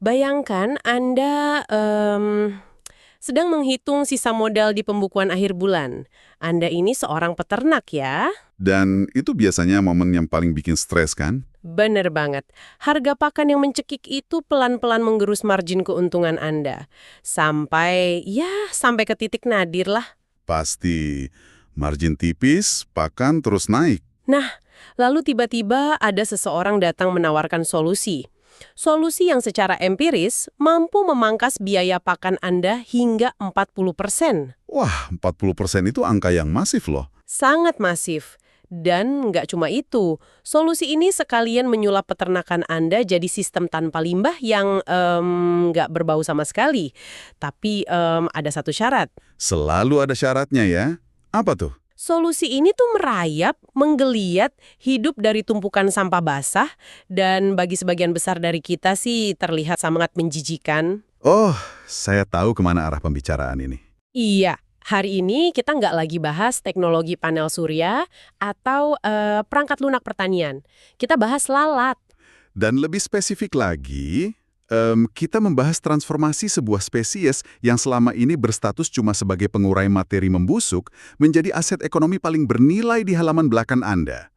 Bayangkan Anda sedang menghitung sisa modal di pembukuan akhir bulan. Anda ini seorang peternak ya? Dan itu biasanya momen yang paling bikin stres kan? Bener banget. Harga pakan yang mencekik itu pelan-pelan menggerus margin keuntungan Anda. Sampai ke titik nadir lah. Pasti. Margin tipis, pakan terus naik. Nah, lalu tiba-tiba ada seseorang datang menawarkan solusi. Solusi yang secara empiris mampu memangkas biaya pakan Anda hingga 40%. Wah, 40% itu angka yang masif loh. Sangat masif. Dan nggak cuma itu, solusi ini sekalian menyulap peternakan Anda jadi sistem tanpa limbah yang nggak berbau sama sekali. Tapi ada satu syarat. Selalu ada syaratnya ya. Apa tuh? Solusi ini tuh merayap, menggeliat, hidup dari tumpukan sampah basah, dan bagi sebagian besar dari kita sih terlihat sangat menjijikan. Oh, saya tahu kemana arah pembicaraan ini. Iya, hari ini kita nggak lagi bahas teknologi panel surya atau perangkat lunak pertanian. Kita bahas lalat. Dan lebih spesifik lagi, kita membahas transformasi sebuah spesies yang selama ini berstatus cuma sebagai pengurai materi membusuk menjadi aset ekonomi paling bernilai di halaman belakang Anda.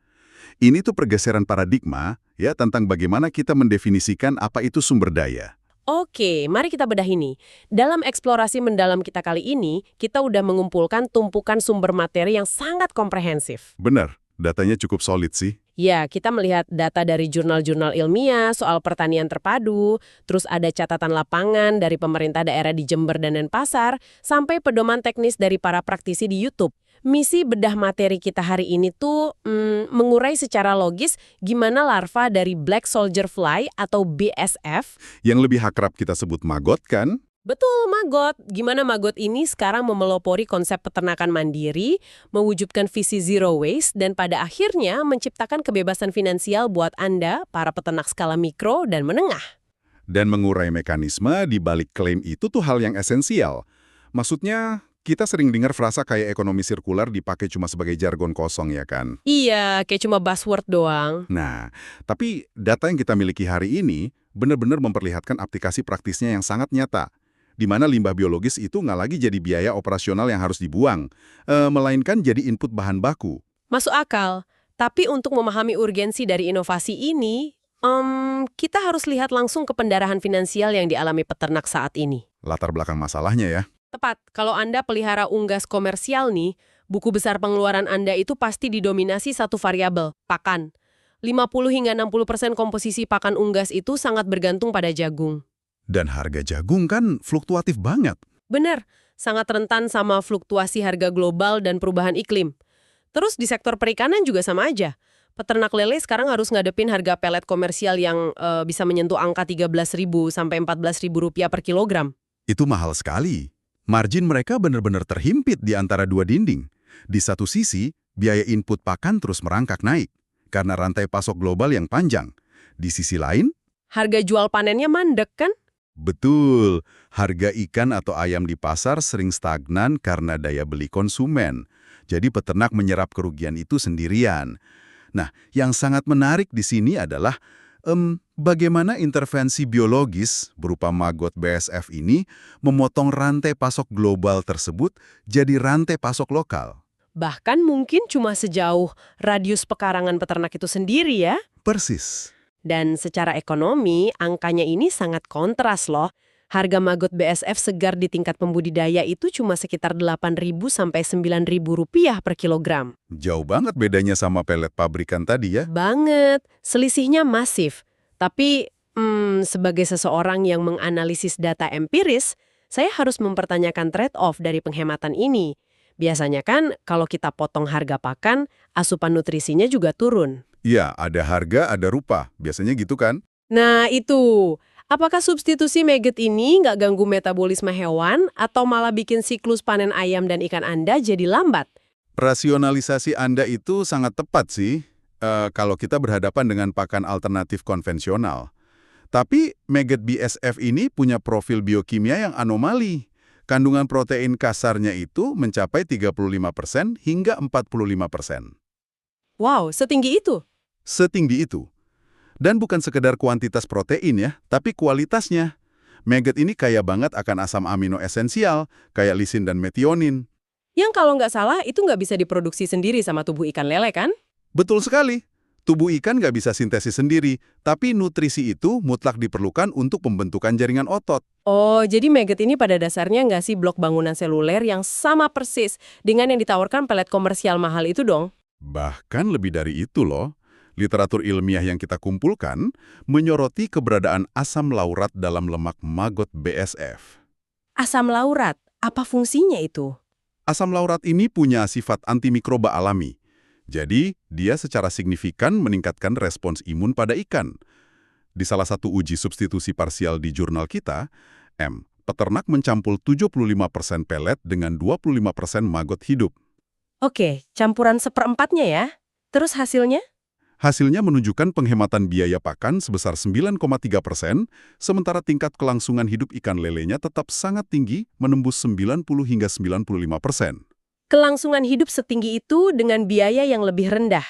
Ini tuh pergeseran paradigma ya tentang bagaimana kita mendefinisikan apa itu sumber daya. Oke, mari kita bedah ini. Dalam eksplorasi mendalam kita kali ini, kita udah mengumpulkan tumpukan sumber materi yang sangat komprehensif. Benar, datanya cukup solid sih. Ya, kita melihat data dari jurnal-jurnal ilmiah soal pertanian terpadu, terus ada catatan lapangan dari pemerintah daerah di Jember dan Denpasar, sampai pedoman teknis dari para praktisi di YouTube. Misi bedah materi kita hari ini tuh mengurai secara logis gimana larva dari Black Soldier Fly atau BSF. Yang lebih akrab kita sebut maggot kan? Betul, maggot. Gimana maggot ini sekarang memelopori konsep peternakan mandiri, mewujudkan visi zero waste, dan pada akhirnya menciptakan kebebasan finansial buat Anda, para peternak skala mikro dan menengah. Dan mengurai mekanisme di balik klaim itu tuh hal yang esensial. Maksudnya, kita sering dengar frasa kayak ekonomi sirkular dipakai cuma sebagai jargon kosong ya kan? Iya, kayak cuma buzzword doang. Nah, tapi data yang kita miliki hari ini benar-benar memperlihatkan aplikasi praktisnya yang sangat nyata. Di mana limbah biologis itu nggak lagi jadi biaya operasional yang harus dibuang, melainkan jadi input bahan baku. Masuk akal. Tapi untuk memahami urgensi dari inovasi ini, kita harus lihat langsung ke pendarahan finansial yang dialami peternak saat ini. Latar belakang masalahnya ya. Tepat, kalau Anda pelihara unggas komersial nih, buku besar pengeluaran Anda itu pasti didominasi satu variabel, pakan. 50 hingga 60% komposisi pakan unggas itu sangat bergantung pada jagung. Dan harga jagung kan fluktuatif banget. Benar, sangat rentan sama fluktuasi harga global dan perubahan iklim. Terus di sektor perikanan juga sama aja. Peternak lele sekarang harus ngadepin harga pelet komersial yang bisa menyentuh angka 13.000 sampai 14.000 rupiah per kilogram. Itu mahal sekali. Margin mereka benar-benar terhimpit di antara dua dinding. Di satu sisi, biaya input pakan terus merangkak naik karena rantai pasok global yang panjang. Di sisi lain, harga jual panennya mandek kan? betul, harga ikan atau ayam di pasar sering stagnan karena daya beli konsumen. Jadi peternak menyerap kerugian itu sendirian. Nah, yang sangat menarik di sini adalah bagaimana intervensi biologis berupa maggot BSF ini memotong rantai pasok global tersebut jadi rantai pasok lokal. Bahkan mungkin cuma sejauh radius pekarangan peternak itu sendiri ya. Persis. Dan secara ekonomi, angkanya ini sangat kontras loh. Harga maggot BSF segar di tingkat pembudidaya itu cuma sekitar 8.000 sampai 9.000 rupiah per kilogram. Jauh banget bedanya sama pelet pabrikan tadi ya. Banget. Selisihnya masif. Tapi sebagai seseorang yang menganalisis data empiris, saya harus mempertanyakan trade-off dari penghematan ini. Biasanya kan kalau kita potong harga pakan, asupan nutrisinya juga turun. Ya, ada harga, ada rupa. Biasanya gitu kan? Nah itu, apakah substitusi maggot ini nggak ganggu metabolisme hewan atau malah bikin siklus panen ayam dan ikan Anda jadi lambat? Rasionalisasi Anda itu sangat tepat sih, kalau kita berhadapan dengan pakan alternatif konvensional. Tapi maggot BSF ini punya profil biokimia yang anomali. Kandungan protein kasarnya itu mencapai 35% hingga 45%. Wow, setinggi itu? Setinggi itu. Dan bukan sekedar kuantitas protein ya, tapi kualitasnya. Maggot ini kaya banget akan asam amino esensial, kayak lisin dan metionin. Yang kalau nggak salah itu nggak bisa diproduksi sendiri sama tubuh ikan lele kan? Betul sekali. Tubuh ikan nggak bisa sintesis sendiri, tapi nutrisi itu mutlak diperlukan untuk pembentukan jaringan otot. Oh, jadi maggot ini pada dasarnya nggak sih blok bangunan seluler yang sama persis dengan yang ditawarkan pelet komersial mahal itu dong? Bahkan lebih dari itu loh. Literatur ilmiah yang kita kumpulkan menyoroti keberadaan asam laurat dalam lemak maggot BSF. Asam laurat, apa fungsinya itu? Asam laurat ini punya sifat antimikroba alami. Jadi, dia secara signifikan meningkatkan respons imun pada ikan. Di salah satu uji substitusi parsial di jurnal kita, peternak mencampur 75% pelet dengan 25% maggot hidup. Oke, campuran seperempatnya ya. Terus hasilnya? Hasilnya menunjukkan penghematan biaya pakan sebesar 9,3%, sementara tingkat kelangsungan hidup ikan lelenya tetap sangat tinggi, menembus 90 hingga 95%. Kelangsungan hidup setinggi itu dengan biaya yang lebih rendah.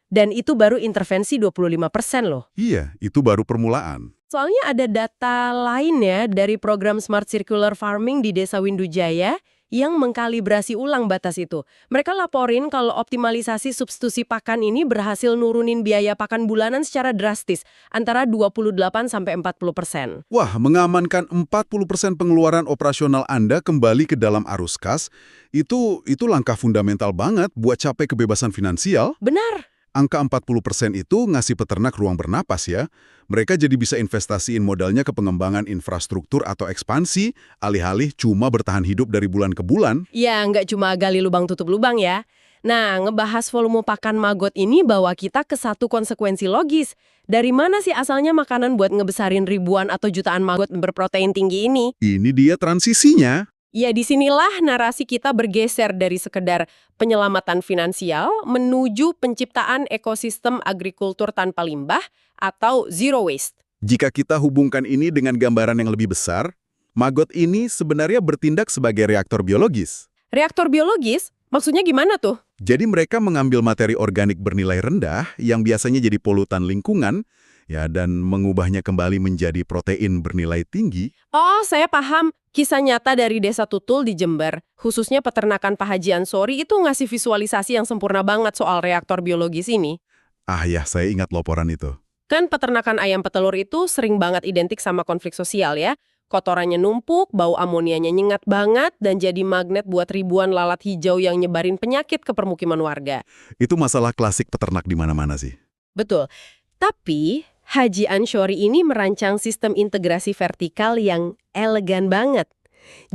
Dan itu baru intervensi 25% loh. Iya, itu baru permulaan. Soalnya ada data lain ya dari program Smart Circular Farming di Desa Windujaya yang mengkalibrasi ulang batas itu. Mereka laporin kalau optimalisasi substitusi pakan ini berhasil nurunin biaya pakan bulanan secara drastis, antara 28–40%. Wah, mengamankan 40% pengeluaran operasional Anda kembali ke dalam arus kas, itu langkah fundamental banget buat capai kebebasan finansial. Benar. Angka 40% itu ngasih peternak ruang bernapas ya. Mereka jadi bisa investasiin modalnya ke pengembangan infrastruktur atau ekspansi, alih-alih cuma bertahan hidup dari bulan ke bulan. Ya, nggak cuma gali lubang tutup lubang ya. Nah, ngebahas volume pakan maggot ini bawa kita ke satu konsekuensi logis. Dari mana sih asalnya makanan buat ngebesarin ribuan atau jutaan maggot berprotein tinggi ini? Ini dia transisinya. Ya, disinilah narasi kita bergeser dari sekedar penyelamatan finansial menuju penciptaan ekosistem agrikultur tanpa limbah atau zero waste. Jika kita hubungkan ini dengan gambaran yang lebih besar, maggot ini sebenarnya bertindak sebagai reaktor biologis. Reaktor biologis? Maksudnya gimana tuh? Jadi mereka mengambil materi organik bernilai rendah yang biasanya jadi polutan lingkungan, ya, dan mengubahnya kembali menjadi protein bernilai tinggi. Oh, saya paham. Kisah nyata dari Desa Tutul di Jember, khususnya peternakan Pak Haji Ansori itu ngasih visualisasi yang sempurna banget soal reaktor biologis ini. Ah ya, saya ingat laporan itu. Kan peternakan ayam petelur itu sering banget identik sama konflik sosial ya. Kotorannya numpuk, bau amonianya nyengat banget, dan jadi magnet buat ribuan lalat hijau yang nyebarin penyakit ke permukiman warga. Itu masalah klasik peternak di mana-mana sih. Betul. Tapi Haji Ansori ini merancang sistem integrasi vertikal yang elegan banget.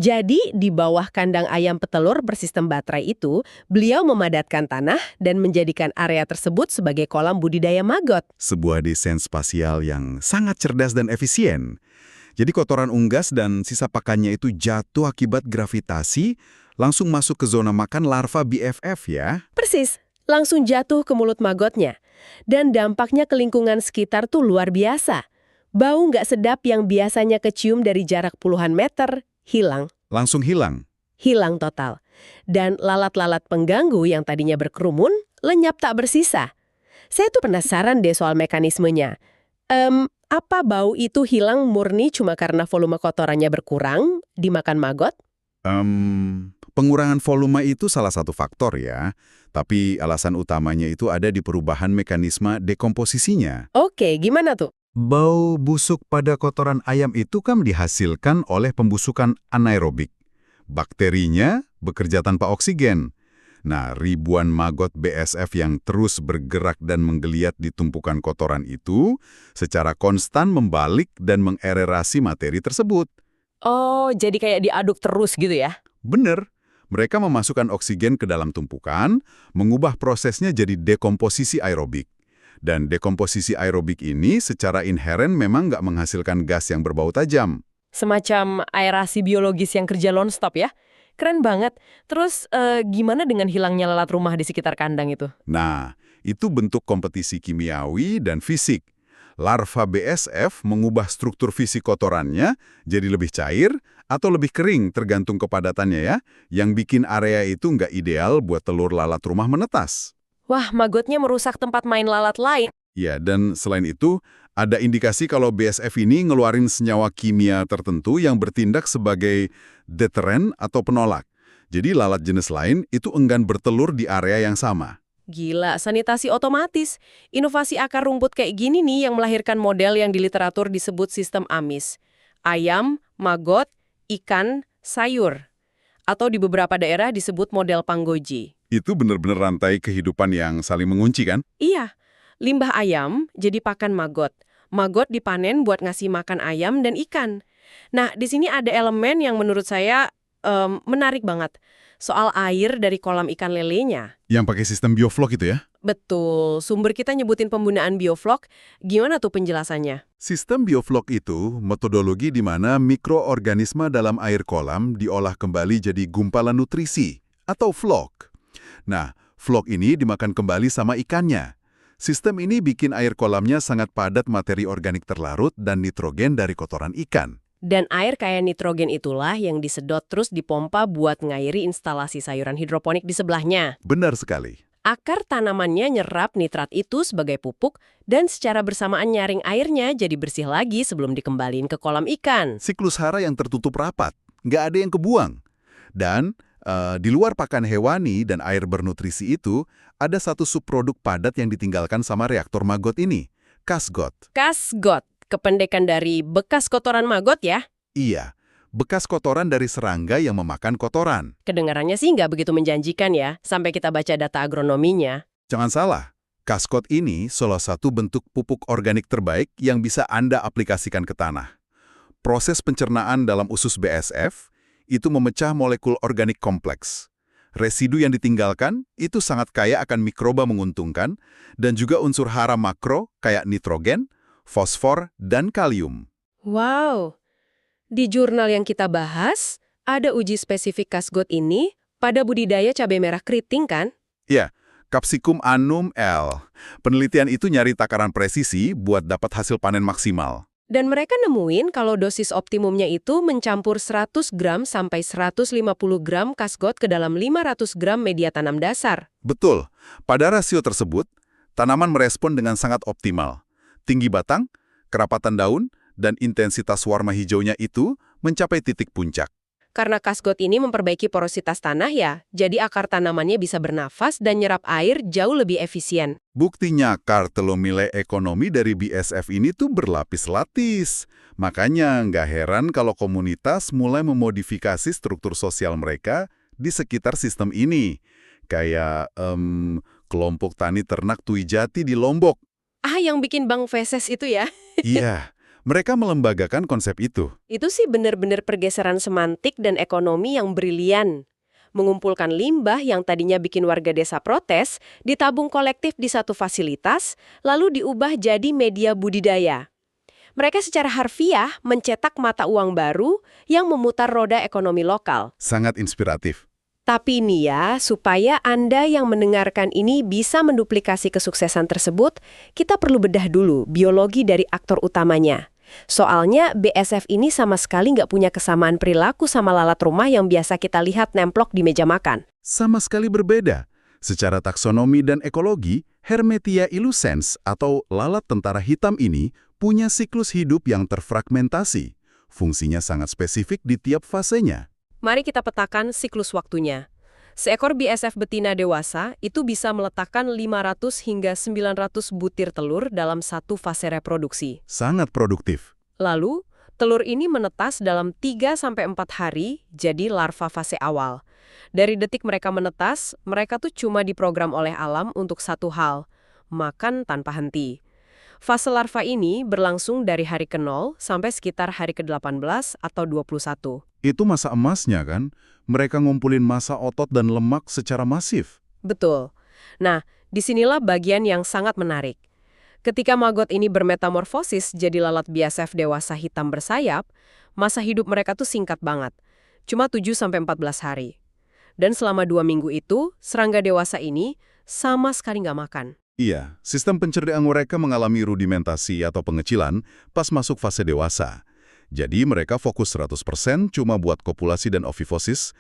Jadi, di bawah kandang ayam petelur bersistem baterai itu, beliau memadatkan tanah dan menjadikan area tersebut sebagai kolam budidaya maggot. Sebuah desain spasial yang sangat cerdas dan efisien. Jadi kotoran unggas dan sisa pakannya itu jatuh akibat gravitasi, langsung masuk ke zona makan larva BFF ya. Persis, langsung jatuh ke mulut maggotnya. Dan dampaknya ke lingkungan sekitar tuh luar biasa. Bau nggak sedap yang biasanya kecium dari jarak puluhan meter, hilang. Langsung hilang. Hilang total. Dan lalat-lalat pengganggu yang tadinya berkerumun, lenyap tak bersisa. Saya tuh penasaran deh soal mekanismenya. Apa bau itu hilang murni cuma karena volume kotorannya berkurang dimakan maggot? Pengurangan volume itu salah satu faktor ya. Tapi alasan utamanya itu ada di perubahan mekanisme dekomposisinya. Oke, gimana tuh? Bau busuk pada kotoran ayam itu kan dihasilkan oleh pembusukan anaerobik. Bakterinya bekerja tanpa oksigen. Nah, ribuan maggot BSF yang terus bergerak dan menggeliat di tumpukan kotoran itu secara konstan membalik dan mengererasi materi tersebut. Oh, jadi kayak diaduk terus gitu ya? Bener. Mereka memasukkan oksigen ke dalam tumpukan, mengubah prosesnya jadi dekomposisi aerobik. Dan dekomposisi aerobik ini secara inheren memang nggak menghasilkan gas yang berbau tajam. Semacam aerasi biologis yang kerja non-stop ya? Keren banget. Terus gimana dengan hilangnya lalat rumah di sekitar kandang itu? Nah, itu bentuk kompetisi kimiawi dan fisik. Larva BSF mengubah struktur fisik kotorannya jadi lebih cair atau lebih kering tergantung kepadatannya ya, yang bikin area itu nggak ideal buat telur lalat rumah menetas. Wah, maggotnya merusak tempat main lalat lain. Ya, dan selain itu, ada indikasi kalau BSF ini ngeluarin senyawa kimia tertentu yang bertindak sebagai deteren atau penolak. Jadi lalat jenis lain itu enggan bertelur di area yang sama. Gila, sanitasi otomatis. Inovasi akar rumput kayak gini nih yang melahirkan model yang di literatur disebut sistem AMIS. Ayam, maggot, ikan, sayur. Atau di beberapa daerah disebut model Panggoji. Itu benar-benar rantai kehidupan yang saling mengunci kan? Iya, limbah ayam jadi pakan maggot. Maggot dipanen buat ngasih makan ayam dan ikan. Nah, di sini ada elemen yang menurut saya menarik banget. Soal air dari kolam ikan lelenya. Yang pakai sistem bioflok itu ya? Betul, sumber kita nyebutin penggunaan bioflok, gimana tuh penjelasannya? Sistem bioflok itu metodologi di mana mikroorganisme dalam air kolam diolah kembali jadi gumpalan nutrisi, atau vlog. Nah, vlog ini dimakan kembali sama ikannya. Sistem ini bikin air kolamnya sangat padat materi organik terlarut dan nitrogen dari kotoran ikan. Dan air kaya nitrogen itulah yang disedot terus dipompa buat ngairi instalasi sayuran hidroponik di sebelahnya. Benar sekali. Akar tanamannya nyerap nitrat itu sebagai pupuk dan secara bersamaan nyaring airnya jadi bersih lagi sebelum dikembaliin ke kolam ikan. Siklus hara yang tertutup rapat, nggak ada yang kebuang. Dan di luar pakan hewani dan air bernutrisi itu, ada satu subproduk padat yang ditinggalkan sama reaktor maggot ini, kasgot. Kasgot, kependekan dari bekas kotoran maggot ya? Iya, bekas kotoran dari serangga yang memakan kotoran. Kedengarannya sih nggak begitu menjanjikan ya, sampai kita baca data agronominya. Jangan salah, kasgot ini salah satu bentuk pupuk organik terbaik yang bisa Anda aplikasikan ke tanah. Proses pencernaan dalam usus BSF itu memecah molekul organik kompleks. Residu yang ditinggalkan itu sangat kaya akan mikroba menguntungkan dan juga unsur hara makro kayak nitrogen, fosfor, dan kalium. Wow, di jurnal yang kita bahas, ada uji spesifik kasgot ini pada budidaya cabai merah keriting kan? Ya, Capsicum annum L. Penelitian itu nyari takaran presisi buat dapat hasil panen maksimal. Dan mereka nemuin kalau dosis optimumnya itu mencampur 100 gram sampai 150 gram kasgot ke dalam 500 gram media tanam dasar. Betul, pada rasio tersebut, tanaman merespon dengan sangat optimal. Tinggi batang, kerapatan daun, dan intensitas warna hijaunya itu mencapai titik puncak. Karena kasgot ini memperbaiki porositas tanah ya, jadi akar tanamannya bisa bernafas dan nyerap air jauh lebih efisien. Buktinya kartelomile ekonomi dari BSF ini tuh berlapis-lapis. Makanya nggak heran kalau komunitas mulai memodifikasi struktur sosial mereka di sekitar sistem ini. Kayak kelompok tani ternak Tui Jati di Lombok. Ah, yang bikin Bang Feses itu ya? Iya, mereka melembagakan konsep itu. Itu sih benar-benar pergeseran semantik dan ekonomi yang brilian. Mengumpulkan limbah yang tadinya bikin warga desa protes, ditabung kolektif di satu fasilitas, lalu diubah jadi media budidaya. Mereka secara harfiah mencetak mata uang baru yang memutar roda ekonomi lokal. Sangat inspiratif. Tapi nih ya, supaya Anda yang mendengarkan ini bisa menduplikasi kesuksesan tersebut, kita perlu bedah dulu biologi dari aktor utamanya. Soalnya BSF ini sama sekali nggak punya kesamaan perilaku sama lalat rumah yang biasa kita lihat nemplok di meja makan. Sama sekali berbeda. Secara taksonomi dan ekologi, Hermetia illucens atau lalat tentara hitam ini punya siklus hidup yang terfragmentasi. Fungsinya sangat spesifik di tiap fasenya. Mari kita petakan siklus waktunya. Seekor BSF betina dewasa itu bisa meletakkan 500 hingga 900 butir telur dalam satu fase reproduksi. Sangat produktif. Lalu, telur ini menetas dalam 3-4 hari, jadi larva fase awal. Dari detik mereka menetas, mereka tuh cuma diprogram oleh alam untuk satu hal, makan tanpa henti. Fase larva ini berlangsung dari hari ke-0 sampai sekitar hari ke-18 atau 21. Itu masa emasnya kan? Mereka ngumpulin massa otot dan lemak secara masif. Betul. Nah, disinilah bagian yang sangat menarik. Ketika maggot ini bermetamorfosis jadi lalat BSF dewasa hitam bersayap, masa hidup mereka tuh singkat banget. Cuma 7-14 hari. Dan selama 2 minggu itu, serangga dewasa ini sama sekali nggak makan. Iya, sistem pencernaan mereka mengalami rudimentasi atau pengecilan pas masuk fase dewasa. Jadi mereka fokus 100% cuma buat kopulasi dan oviposis,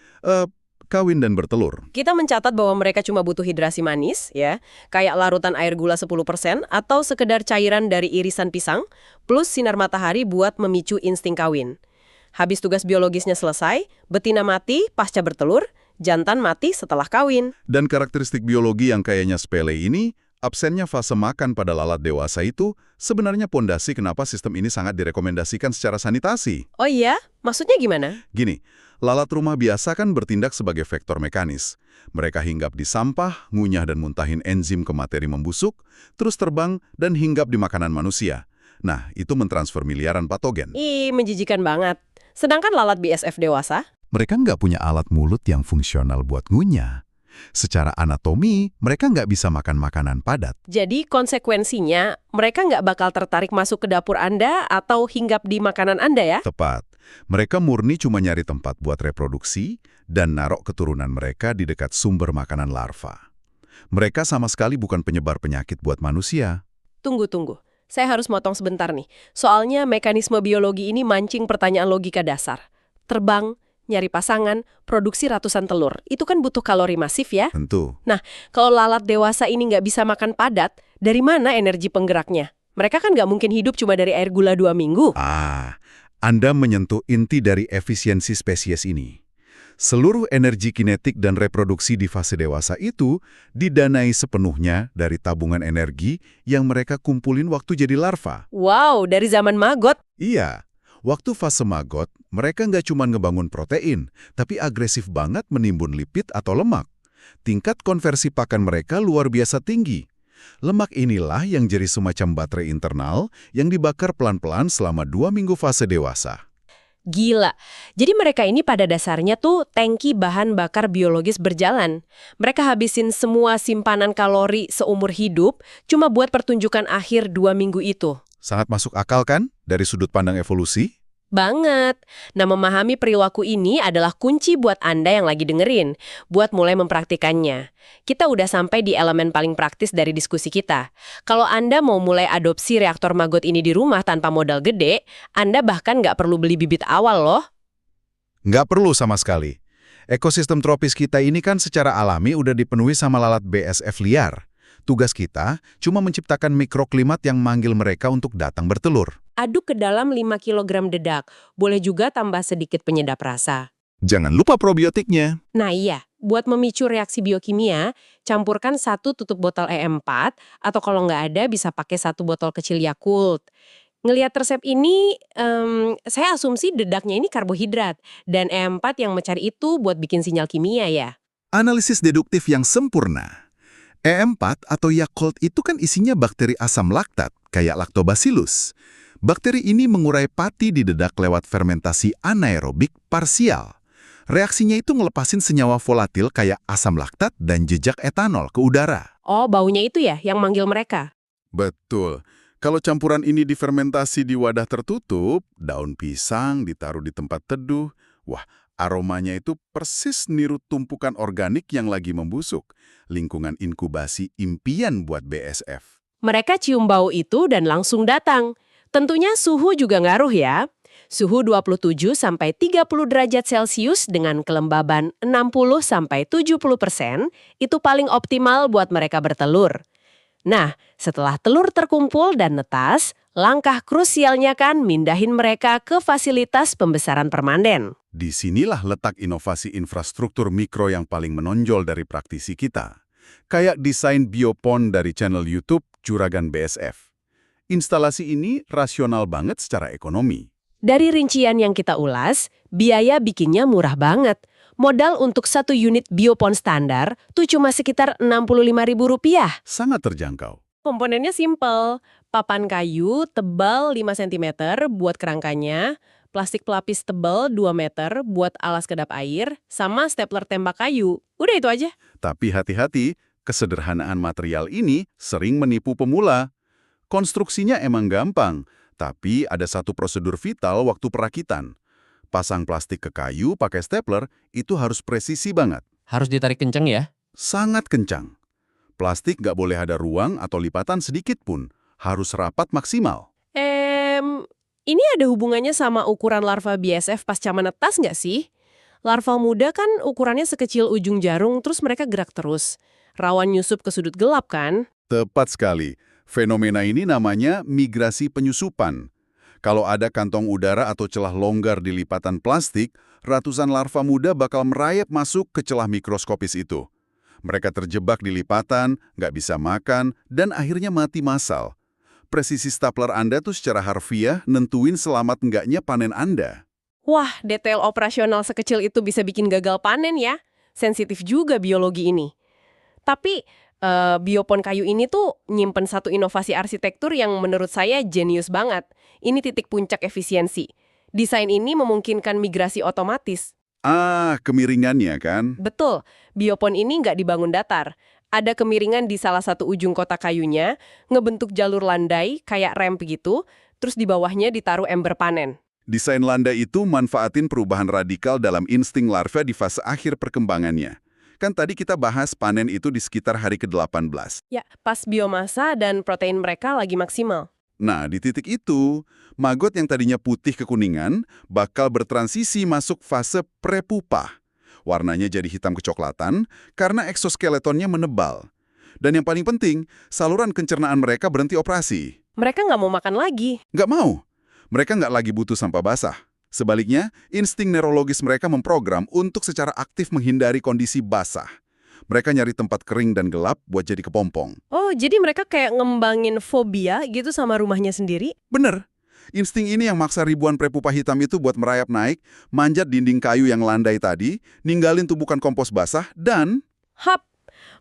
kawin dan bertelur. Kita mencatat bahwa mereka cuma butuh hidrasi manis, ya, kayak larutan air gula 10% atau sekedar cairan dari irisan pisang, plus sinar matahari buat memicu insting kawin. Habis tugas biologisnya selesai, betina mati pasca bertelur, jantan mati setelah kawin. Dan karakteristik biologi yang kayaknya sepele ini, absennya fase makan pada lalat dewasa itu sebenarnya pondasi kenapa sistem ini sangat direkomendasikan secara sanitasi. Oh iya? Maksudnya gimana? Gini, lalat rumah biasa kan bertindak sebagai vektor mekanis. Mereka hinggap di sampah, ngunyah dan muntahin enzim ke materi membusuk, terus terbang dan hinggap di makanan manusia. Nah, itu mentransfer miliaran patogen. Ih, menjijikan banget. Sedangkan lalat BSF dewasa? Mereka nggak punya alat mulut yang fungsional buat ngunyah. Secara anatomi, mereka nggak bisa makan makanan padat. Jadi konsekuensinya, mereka nggak bakal tertarik masuk ke dapur Anda atau hinggap di makanan Anda ya? Tepat. Mereka murni cuma nyari tempat buat reproduksi dan narok keturunan mereka di dekat sumber makanan larva. Mereka sama sekali bukan penyebar penyakit buat manusia. Tunggu. Saya harus motong sebentar nih. Soalnya mekanisme biologi ini mancing pertanyaan logika dasar. Terbang, nyari pasangan, produksi ratusan telur. Itu kan butuh kalori masif ya? Tentu. Nah, kalau lalat dewasa ini nggak bisa makan padat, dari mana energi penggeraknya? Mereka kan nggak mungkin hidup cuma dari air gula 2 minggu. Anda menyentuh inti dari efisiensi spesies ini. Seluruh energi kinetik dan reproduksi di fase dewasa itu didanai sepenuhnya dari tabungan energi yang mereka kumpulin waktu jadi larva. Wow, dari zaman magot. Iya, waktu fase magot, mereka nggak cuma ngebangun protein, tapi agresif banget menimbun lipid atau lemak. Tingkat konversi pakan mereka luar biasa tinggi. Lemak inilah yang jadi semacam baterai internal yang dibakar pelan-pelan selama 2 minggu fase dewasa. Gila. Jadi mereka ini pada dasarnya tuh tangki bahan bakar biologis berjalan. Mereka habisin semua simpanan kalori seumur hidup cuma buat pertunjukan akhir 2 minggu itu. Sangat masuk akal kan dari sudut pandang evolusi? Banget. Nah, memahami perilaku ini adalah kunci buat Anda yang lagi dengerin, buat mulai mempraktikannya. Kita udah sampai di elemen paling praktis dari diskusi kita. Kalau Anda mau mulai adopsi reaktor magot ini di rumah tanpa modal gede, Anda bahkan nggak perlu beli bibit awal loh. Nggak perlu sama sekali. Ekosistem tropis kita ini kan secara alami udah dipenuhi sama lalat BSF liar. Tugas kita cuma menciptakan mikroklimat yang manggil mereka untuk datang bertelur. Aduk ke dalam 5 kg dedak. Boleh juga tambah sedikit penyedap rasa. Jangan lupa probiotiknya. Nah iya, buat memicu reaksi biokimia, campurkan 1 tutup botol E4, atau kalau nggak ada bisa pakai 1 botol kecil Yakult. Ngelihat resep ini, saya asumsi dedaknya ini karbohidrat, dan E4 yang mencari itu buat bikin sinyal kimia ya. Analisis deduktif yang sempurna. E4 atau Yakult itu kan isinya bakteri asam laktat, kayak Lactobacillus. Bakteri ini mengurai pati di dedak lewat fermentasi anaerobik parsial. Reaksinya itu ngelepasin senyawa volatil kayak asam laktat dan jejak etanol ke udara. Oh, baunya itu ya yang manggil mereka? Betul. Kalau campuran ini difermentasi di wadah tertutup, daun pisang ditaruh di tempat teduh, wah, aromanya itu persis niru tumpukan organik yang lagi membusuk. Lingkungan inkubasi impian buat BSF. Mereka cium bau itu dan langsung datang. Tentunya suhu juga ngaruh ya. Suhu 27-30 derajat Celcius dengan kelembaban 60-70% itu paling optimal buat mereka bertelur. Nah, setelah telur terkumpul dan netas, langkah krusialnya kan mindahin mereka ke fasilitas pembesaran permanen. Disinilah letak inovasi infrastruktur mikro yang paling menonjol dari praktisi kita. Kayak desain biopond dari channel YouTube Juragan BSF. Instalasi ini rasional banget secara ekonomi. Dari rincian yang kita ulas, biaya bikinnya murah banget. Modal untuk 1 unit biopon standar tuh cuma sekitar Rp65.000. Sangat terjangkau. Komponennya simple. Papan kayu tebal 5 cm buat kerangkanya, plastik pelapis tebal 2 meter buat alas kedap air, sama stapler tembak kayu. Udah itu aja. Tapi hati-hati, kesederhanaan material ini sering menipu pemula. Konstruksinya emang gampang, tapi ada satu prosedur vital waktu perakitan. Pasang plastik ke kayu pakai stapler itu harus presisi banget. Harus ditarik kenceng ya? Sangat kencang. Plastik nggak boleh ada ruang atau lipatan sedikit pun. Harus rapat maksimal. Ini ada hubungannya sama ukuran larva BSF pasca menetas nggak sih? Larva muda kan ukurannya sekecil ujung jarum, terus mereka gerak terus. Rawan nyusup ke sudut gelap kan? Tepat sekali. Fenomena ini namanya migrasi penyusupan. Kalau ada kantong udara atau celah longgar di lipatan plastik, ratusan larva muda bakal merayap masuk ke celah mikroskopis itu. Mereka terjebak di lipatan, nggak bisa makan, dan akhirnya mati massal. Presisi stapler Anda tuh secara harfiah nentuin selamat enggaknya panen Anda. Wah, detail operasional sekecil itu bisa bikin gagal panen ya. Sensitif juga biologi ini. Tapi biopon kayu ini tuh nyimpen satu inovasi arsitektur yang menurut saya jenius banget. Ini titik puncak efisiensi. Desain ini memungkinkan migrasi otomatis. Kemiringannya kan? Betul, biopon ini nggak dibangun datar. Ada kemiringan di salah satu ujung kotak kayunya, ngebentuk jalur landai kayak ramp gitu, terus di bawahnya ditaruh ember panen. Desain landai itu manfaatin perubahan radikal dalam insting larva di fase akhir perkembangannya. Kan tadi kita bahas panen itu di sekitar hari ke-18. Ya, pas biomasa dan protein mereka lagi maksimal. Nah, di titik itu, maggot yang tadinya putih kekuningan bakal bertransisi masuk fase prepupa. Warnanya jadi hitam kecoklatan karena eksoskeletonnya menebal. Dan yang paling penting, saluran pencernaan mereka berhenti operasi. Mereka nggak mau makan lagi. Nggak mau. Mereka nggak lagi butuh sampah basah. Sebaliknya, insting neurologis mereka memprogram untuk secara aktif menghindari kondisi basah. Mereka nyari tempat kering dan gelap buat jadi kepompong. Oh, jadi mereka kayak ngembangin fobia gitu sama rumahnya sendiri? Bener. Insting ini yang maksa ribuan prepupa hitam itu buat merayap naik, manjat dinding kayu yang landai tadi, ninggalin tumpukan kompos basah, dan Hap!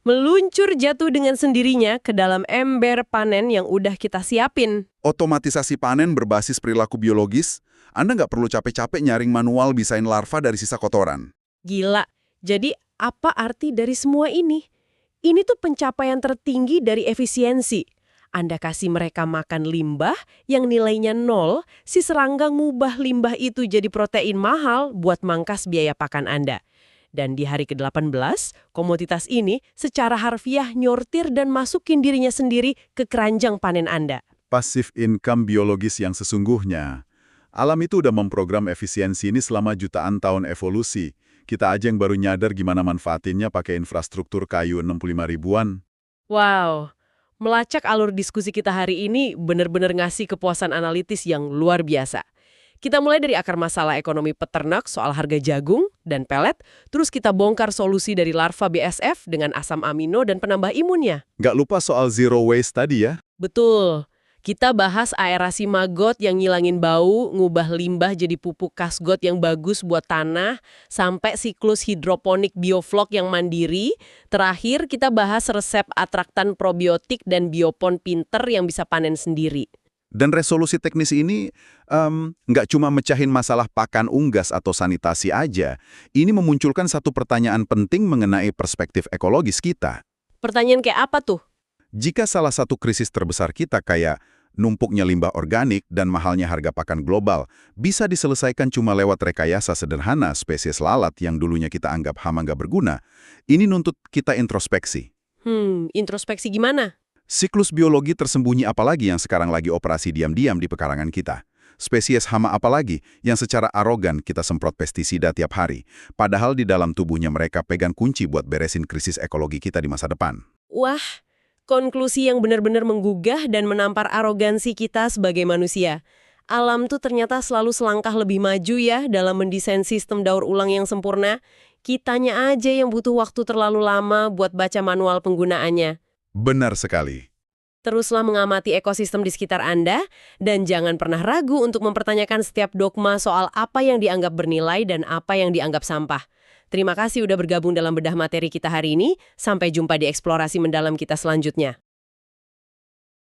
Meluncur jatuh dengan sendirinya ke dalam ember panen yang udah kita siapin. otomatisasi panen berbasis perilaku biologis. Anda nggak perlu capek-capek nyaring manual bisain larva dari sisa kotoran. Gila. Jadi apa arti dari semua ini? Ini tuh pencapaian tertinggi dari efisiensi. Anda kasih mereka makan limbah yang nilainya 0, si serangga ngubah limbah itu jadi protein mahal buat mangkas biaya pakan Anda. Dan di hari ke-18, komoditas ini secara harfiah nyortir dan masukin dirinya sendiri ke keranjang panen Anda. Passive income biologis yang sesungguhnya. Alam itu udah memprogram efisiensi ini selama jutaan tahun evolusi. Kita aja yang baru nyadar gimana manfaatinnya pakai infrastruktur kayu 65 ribuan. Wow, melacak alur diskusi kita hari ini benar-benar ngasih kepuasan analitis yang luar biasa. Kita mulai dari akar masalah ekonomi peternak soal harga jagung dan pelet, terus kita bongkar solusi dari larva BSF dengan asam amino dan penambah imunnya. Nggak lupa soal zero waste tadi ya. Betul. Kita bahas aerasi maggot yang ngilangin bau, ngubah limbah jadi pupuk kasgot yang bagus buat tanah, sampai siklus hidroponik bioflok yang mandiri. Terakhir, kita bahas resep atraktan probiotik dan biopon pinter yang bisa panen sendiri. Dan resolusi teknis ini nggak cuma mecahin masalah pakan unggas atau sanitasi aja. Ini memunculkan satu pertanyaan penting mengenai perspektif ekologis kita. Pertanyaan kayak apa tuh? Jika salah satu krisis terbesar kita kayak numpuknya limbah organik dan mahalnya harga pakan global bisa diselesaikan cuma lewat rekayasa sederhana spesies lalat yang dulunya kita anggap hama nggak berguna, ini nuntut kita introspeksi. Introspeksi gimana? Siklus biologi tersembunyi apalagi yang sekarang lagi operasi diam-diam di pekarangan kita? Spesies hama apalagi yang secara arogan kita semprot pestisida tiap hari, padahal di dalam tubuhnya mereka pegang kunci buat beresin krisis ekologi kita di masa depan? Wah, konklusi yang benar-benar menggugah dan menampar arogansi kita sebagai manusia. Alam tuh ternyata selalu selangkah lebih maju ya dalam mendesain sistem daur ulang yang sempurna. Kitanya aja yang butuh waktu terlalu lama buat baca manual penggunaannya. Benar sekali. Teruslah mengamati ekosistem di sekitar Anda, dan jangan pernah ragu untuk mempertanyakan setiap dogma soal apa yang dianggap bernilai dan apa yang dianggap sampah. Terima kasih udah bergabung dalam bedah materi kita hari ini. Sampai jumpa di eksplorasi mendalam kita selanjutnya.